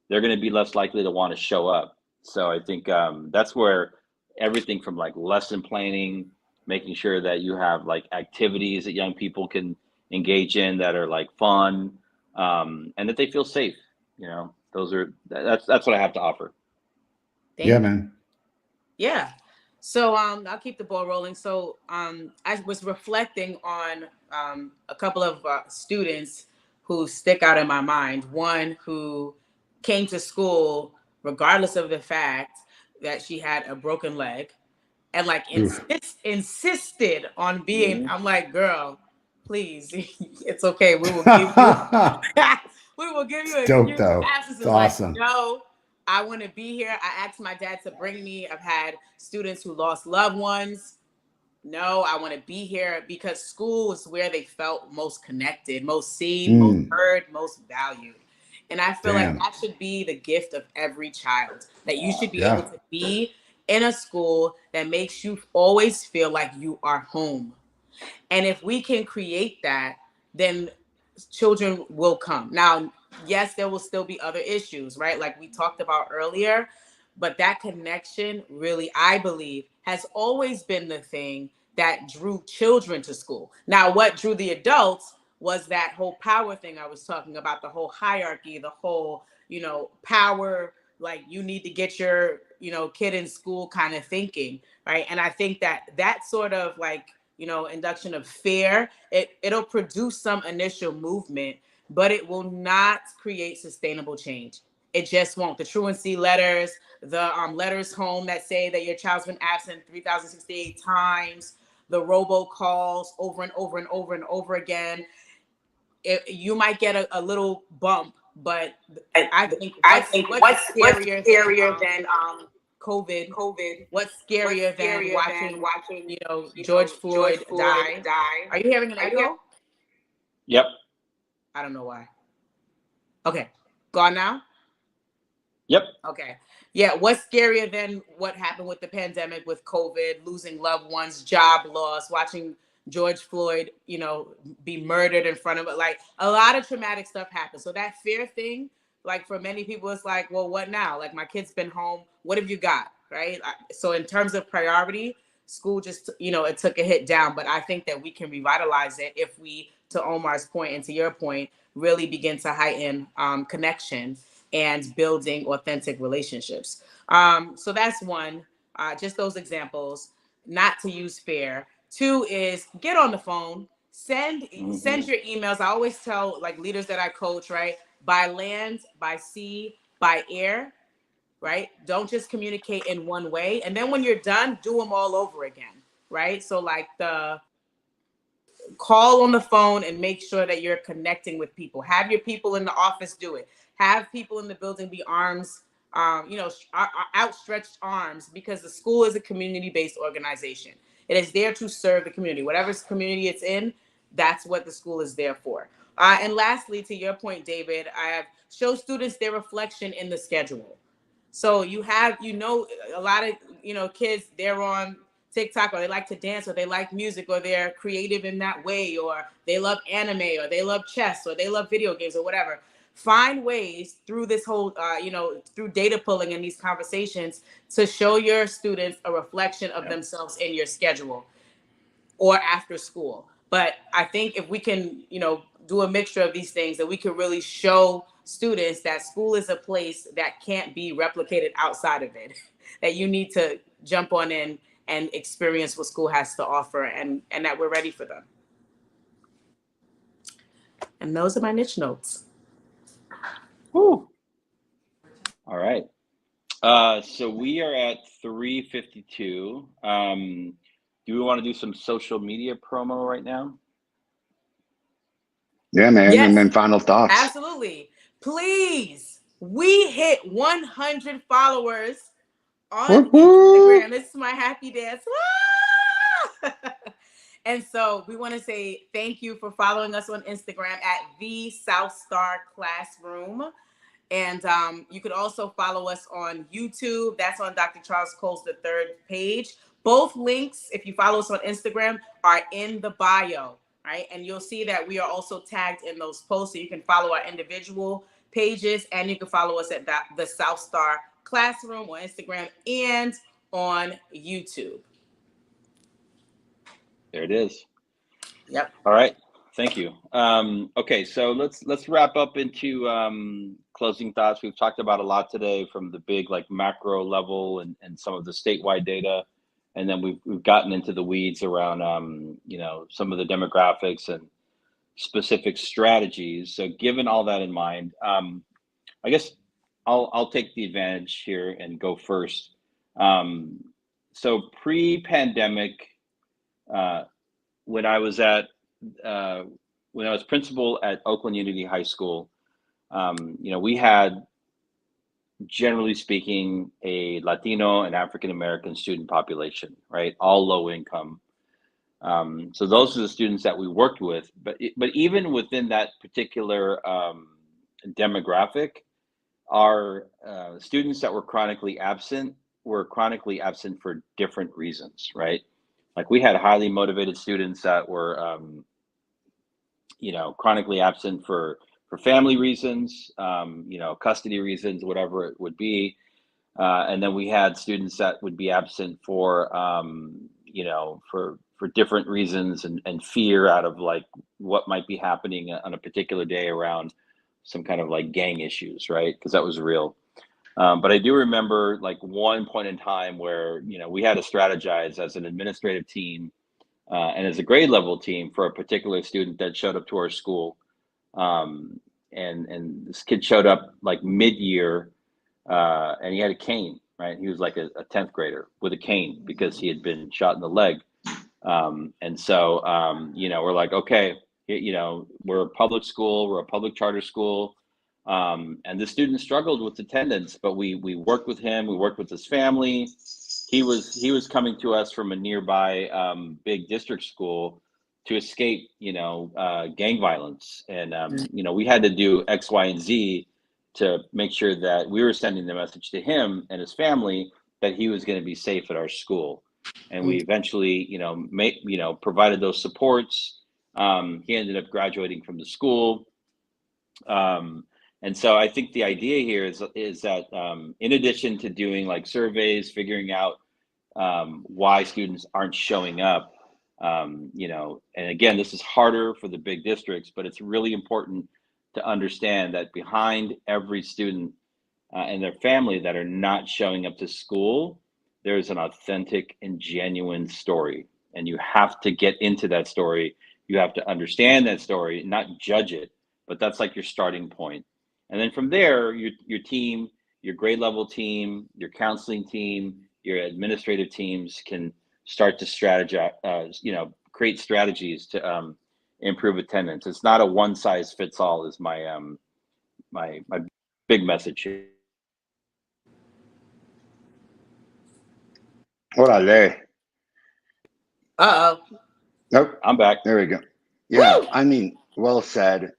they're going to be less likely to want to show up. So I think that's where everything from like lesson planning, making sure that you have like activities that young people can engage in that are like fun, and that they feel safe. That's what I have to offer. Yeah, man. Yeah. So I'll keep the ball rolling. So I was reflecting on a couple of students who stick out in my mind. One who came to school regardless of the fact that she had a broken leg, and like insisted on being. I'm like, girl, please, it's okay. We will give you. We will give you a dope, few though. passes. It's awesome. Like, no, I want to be here. I asked my dad to bring me. I've had students who lost loved ones. No, I want to be here, because school is where they felt most connected, most seen, most heard, most valued. And I feel like that should be the gift of every child, that you should be able to be in a school that makes you always feel like you are home. And if we can create that, then children will come. Now, yes, there will still be other issues, right? Like we talked about earlier, but that connection really, I believe, has always been the thing that drew children to school. Now, what drew the adults was that whole power thing I was talking about, the whole hierarchy, the whole, power, like you need to get your, kid in school kind of thinking, right? And I think that sort of like, induction of fear, it'll produce some initial movement, but it will not create sustainable change. It just won't. The truancy letters, the letters home that say that your child's been absent 3,068 times, the robocalls over and over and over and over again. You might get a little bump, but I think what's scarier than COVID? What's scarier than watching George Floyd die? Are you hearing an echo? Yep. I don't know why. Okay, gone now? Yep. Okay. Yeah, what's scarier than what happened with the pandemic, with COVID, losing loved ones, job loss, watching George Floyd, be murdered in front of it? Like, a lot of traumatic stuff happened. So that fear thing, like for many people, it's like, well, what now? Like, my kid's been home. What have you got? Right. So in terms of priority, school just, it took a hit down. But I think that we can revitalize it if we, to Omar's point and to your point, really begin to heighten connection and building authentic relationships. So that's one, just those examples, not to use fear. Two is get on the phone, send your emails. I always tell like leaders that I coach, right? By land, by sea, by air, right? Don't just communicate in one way. And then when you're done, do them all over again, right? So like the call on the phone and make sure that you're connecting with people. Have your people in the office do it. Have people in the building be arms, outstretched arms, because the school is a community-based organization. It is there to serve the community. Whatever community it's in, that's what the school is there for. And lastly, to your point, David, I have show students their reflection in the schedule. So you have, a lot of, kids, they're on TikTok, or they like to dance, or they like music, or they're creative in that way, or they love anime, or they love chess, or they love video games, or whatever. Find ways through this whole, through data pulling in these conversations to show your students a reflection of themselves in your schedule or after school. But I think if we can, do a mixture of these things, that we can really show students that school is a place that can't be replicated outside of it, that you need to jump on in and experience what school has to offer, and that we're ready for them. And those are my niche notes. Woo. All right. So we are at 3:52. Do we want to do some social media promo right now? Yeah, man. Yes. And then final thoughts. Absolutely. Please, we hit 100 followers on Woo-hoo! Instagram. This is my happy dance. And so we want to say thank you for following us on Instagram at the South Star Classroom. And you could also follow us on YouTube. That's on Dr. Charles Cole's The Third page. Both links, if you follow us on Instagram, are in the bio, right? And you'll see that we are also tagged in those posts. So you can follow our individual pages, and you can follow us at the South Star Classroom on Instagram and on YouTube. There it is. Yep. All right. Thank you. Okay, so let's wrap up into closing thoughts. We've talked about a lot today, from the big macro level and some of the statewide data, and then we've gotten into the weeds around some of the demographics and specific strategies. So given all that in mind, I guess I'll take the advantage here and go first. So pre-pandemic, when I was principal at Oakland Unity High School, we had, generally speaking, a Latino and African American student population, right? All low income. So those are the students that we worked with. But even within that particular demographic, our students that were chronically absent for different reasons, right? Like, we had highly motivated students that were, chronically absent for family reasons, custody reasons, whatever it would be. And then we had students that would be absent for, for different reasons and fear out of what might be happening on a particular day around some kind of gang issues, right? Because that was real. But I do remember one point in time where, we had to strategize as an administrative team and as a grade level team for a particular student that showed up to our school. And this kid showed up mid-year and he had a cane, right? He was a 10th grader with a cane because he had been shot in the leg. And so, we're like, okay, we're a public school, we're a public charter school. And the student struggled with attendance, but we worked with him. We worked with his family. He was coming to us from a nearby big district school to escape, gang violence. And, we had to do X, Y, and Z to make sure that we were sending the message to him and his family that he was going to be safe at our school. And we eventually, provided those supports. He ended up graduating from the school. And so I think the idea here is that in addition to doing surveys, figuring out why students aren't showing up, and again, this is harder for the big districts, but it's really important to understand that behind every student and their family that are not showing up to school, there's an authentic and genuine story. And you have to get into that story. You have to understand that story, not judge it, but that's your starting point. And then from there, your team, your grade level team, your counseling team, your administrative teams can start to strategize, create strategies to improve attendance. It's not a one size fits all is my my big message here. Orale. Uh-oh. Nope. I'm back. There we go. Yeah. Woo! I mean, well said.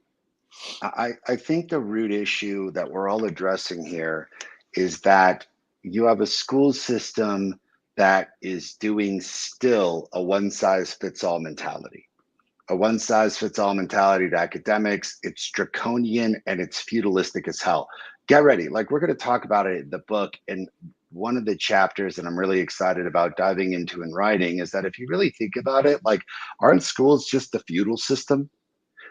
I think the root issue that we're all addressing here is that you have a school system that is doing still a one size fits all mentality. A one size fits all mentality to academics. It's draconian and it's feudalistic as hell. Get ready. Like, we're going to talk about it in the book. And one of the chapters that I'm really excited about diving into and writing is that if you really think about it, like, aren't schools just the feudal system?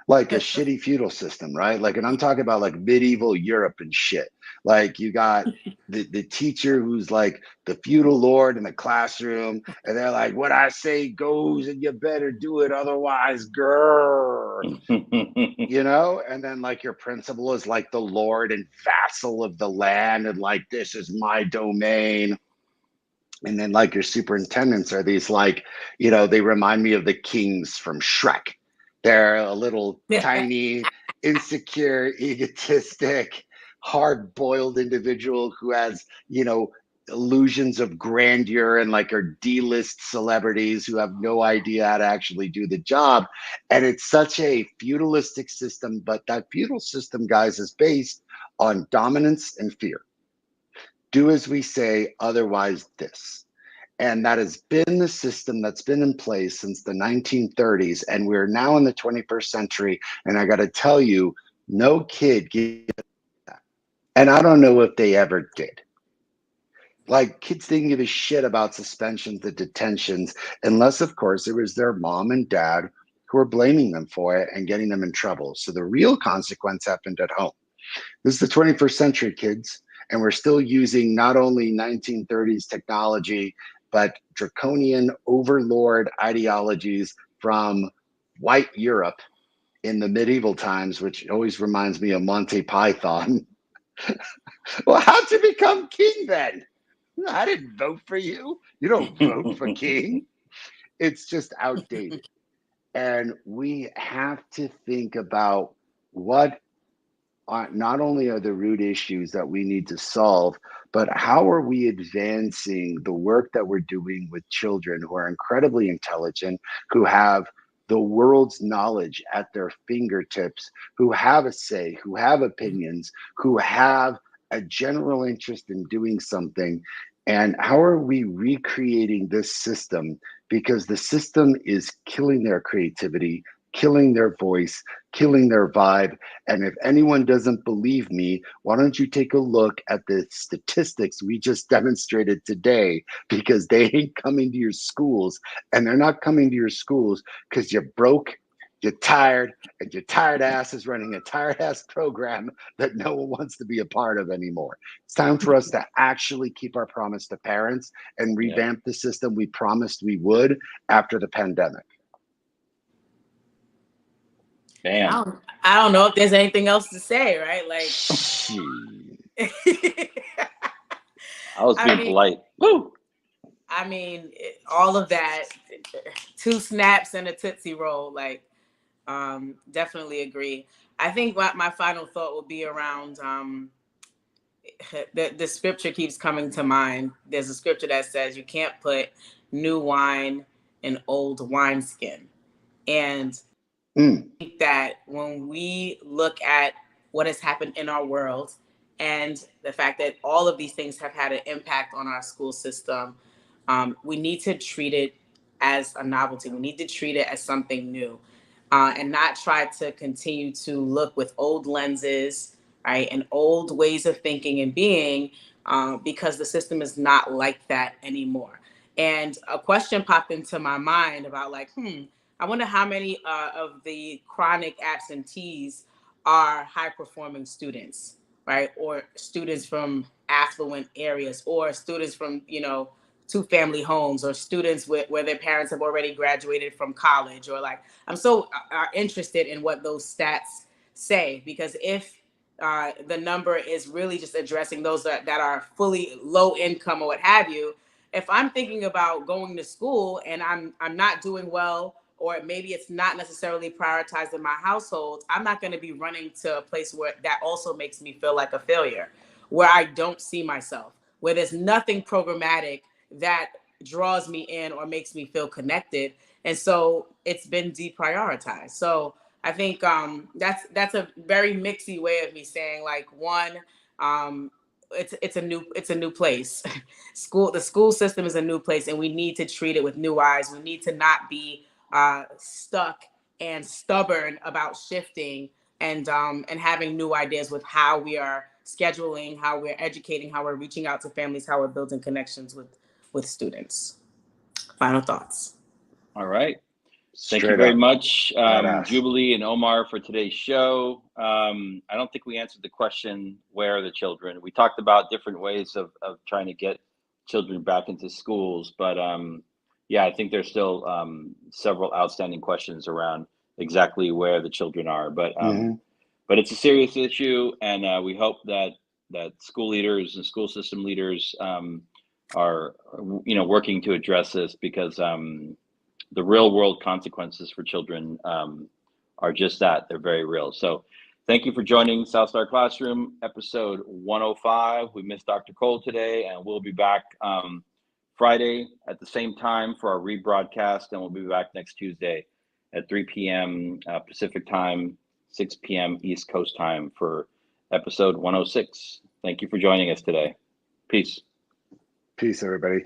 Like a shitty feudal system, right? Like, and I'm talking about like medieval Europe and shit. Like, you got the teacher who's like the feudal lord in the classroom, and they're like, "What I say goes, and you better do it, otherwise, grrr." You know, and then like your principal is like the lord and vassal of the land, and like, this is my domain. And then like your superintendents are these like, you know, they remind me of the kings from Shrek. They're a little tiny, insecure, egotistic, hard-boiled individual who has, you know, illusions of grandeur and like are D-list celebrities who have no idea how to actually do the job. And it's such a feudalistic system, but that feudal system, guys, is based on dominance and fear. Do as we say, otherwise this. And that has been the system that's been in place since the 1930s. And we're now in the 21st century. And I got to tell you, no kid gives that. And I don't know if they ever did. Like, kids didn't give a shit about suspensions and detentions, unless, of course, it was their mom and dad who were blaming them for it and getting them in trouble. So the real consequence happened at home. This is the 21st century, kids. And we're still using not only 1930s technology, but draconian overlord ideologies from white Europe in the medieval times, which always reminds me of Monty Python. Well, how'd you become king then? I didn't vote for you. You don't vote for king. It's just outdated. And we have to think about what not only are the root issues that we need to solve, but how are we advancing the work that we're doing with children who are incredibly intelligent, who have the world's knowledge at their fingertips, who have a say, who have opinions, who have a general interest in doing something. And how are we recreating this system? Because the system is killing their creativity, killing their voice, killing their vibe. And if anyone doesn't believe me, why don't you take a look at the statistics we just demonstrated today? Because they ain't coming to your schools, and they're not coming to your schools because you're broke, you're tired, and your tired ass is running a tired ass program that no one wants to be a part of anymore. It's time for us to actually keep our promise to parents and revamp the system we promised we would after the pandemic. Bam. I don't know if there's anything else to say, right? Like, I was being polite. Woo! I mean, all of that, 2 snaps and a Tootsie Roll, like, definitely agree. I think what my final thought will be around, the scripture keeps coming to mind. There's a scripture that says you can't put new wine in old wineskin. And I think that when we look at what has happened in our world and the fact that all of these things have had an impact on our school system, we need to treat it as a novelty. We need to treat it as something new, and not try to continue to look with old lenses, right, and old ways of thinking and being, because the system is not like that anymore. And a question popped into my mind about like, I wonder how many of the chronic absentees are high performing students, right? Or students from affluent areas, or students from, 2-family homes, or students where their parents have already graduated from college, or like, I'm so interested in what those stats say, because if the number is really just addressing those that are fully low income or what have you, if I'm thinking about going to school and I'm not doing well, or maybe it's not necessarily prioritized in my household, I'm not going to be running to a place where that also makes me feel like a failure, where I don't see myself, where there's nothing programmatic that draws me in or makes me feel connected. And so it's been deprioritized. So I think that's a very mixy way of me saying, like, one, it's a new place. The school system is a new place, and we need to treat it with new eyes. We need to not be stuck and stubborn about shifting and having new ideas with how we are scheduling, how we're educating, how we're reaching out to families, how we're building connections with students. Final thoughts. All right. Thank you Straight very up. much, Badass. Jubilee and Omar, for today's show. I don't think we answered the question, where are the children? We talked about different ways of trying to get children back into schools, but yeah, I think there's still several outstanding questions around exactly where the children are. But it's a serious issue, and we hope that school leaders and school system leaders are working to address this, because the real world consequences for children are just that. They're very real. So thank you for joining South Star Classroom, episode 105. We missed Dr. Cole today, and we'll be back Friday at the same time for our rebroadcast, and we'll be back next Tuesday at 3 p.m. Pacific time, 6 p.m. East Coast time for episode 106. Thank you for joining us today. Peace. Peace, everybody.